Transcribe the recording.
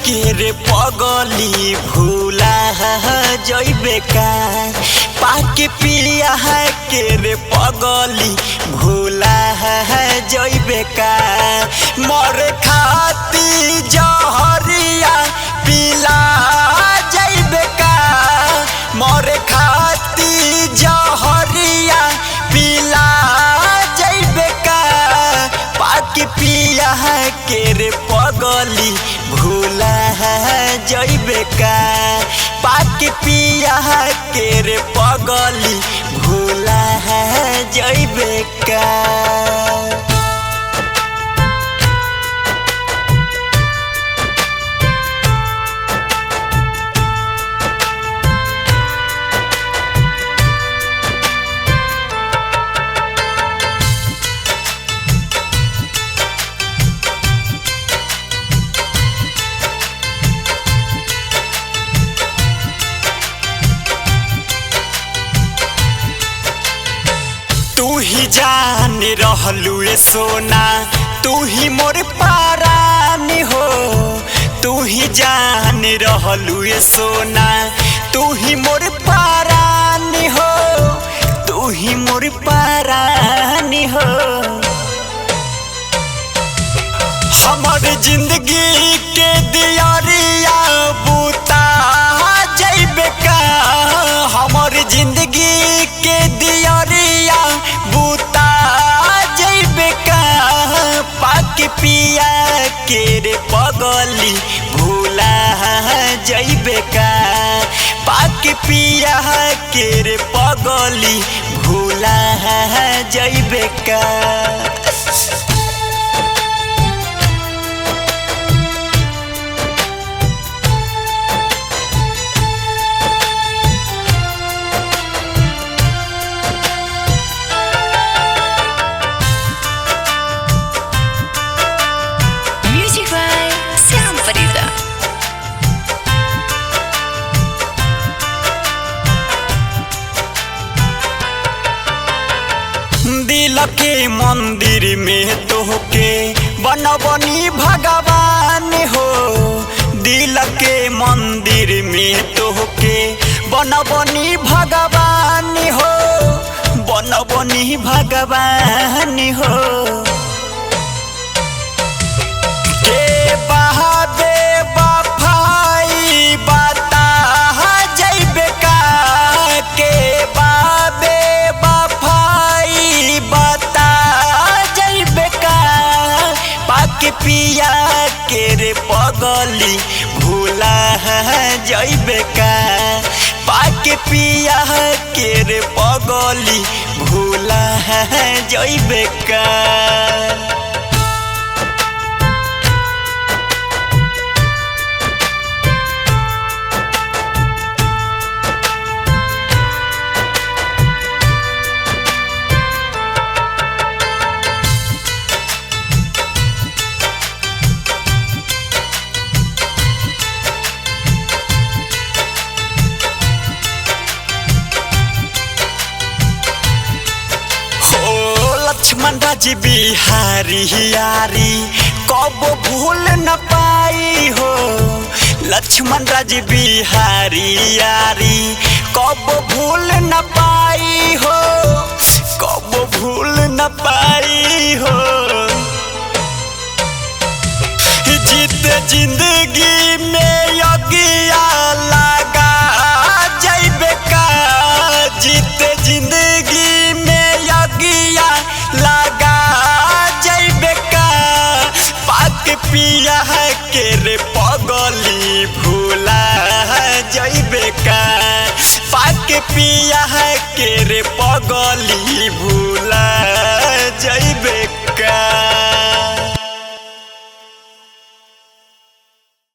के रे पगली भूला जइबे का पाके पिया के रे पगली भूला जइबे का मरे खाती जहरिया पिला जइबे का मरे खाती जहरिया पिला जइबे का पाके पिया के रे पगली भूला जइबे का पाके पिया के रे पगली भूला जइबे का। तू ही जान रहलू ए सोना तू ही मोर परान हो तू ही जान रहलू ए सोना तू ही मोर परान हो तू ही मोर परान हो हमर जिंदगी के दियारिया बूता जइबे का हमर जिंदगी के दियारिया बूता जइबे का पाके पिया के रे पगली भूला जइबे का पाके पिया के रे पगली भूला जइबे का। दिल के मंदिर में तोहके बनबनी भगवान हो दिल के मंदिर में तोहके बनबनी भगवान हो बनबनी भगवान हो के बहाबे बफाई बता जइबे का के बाबे पाके पिया के रे पगली भूला जइबे का पाके पिया के रे पगली भूला जइबे का। लक्ष्मण राज बिहारी यारी कब भूल न पाई हो लक्ष्मण राज बिहारी यारी कब भूल न पाई हो कब भूल न पाई हो जीत जिंदगी में यज्ञ लगा जइबे का जीत जिंदगी में यज्ञ लगा जइबे का पाके पिया के रे पगली भूला जइबे का पाके पिया के रे पगली भूला जइबे का।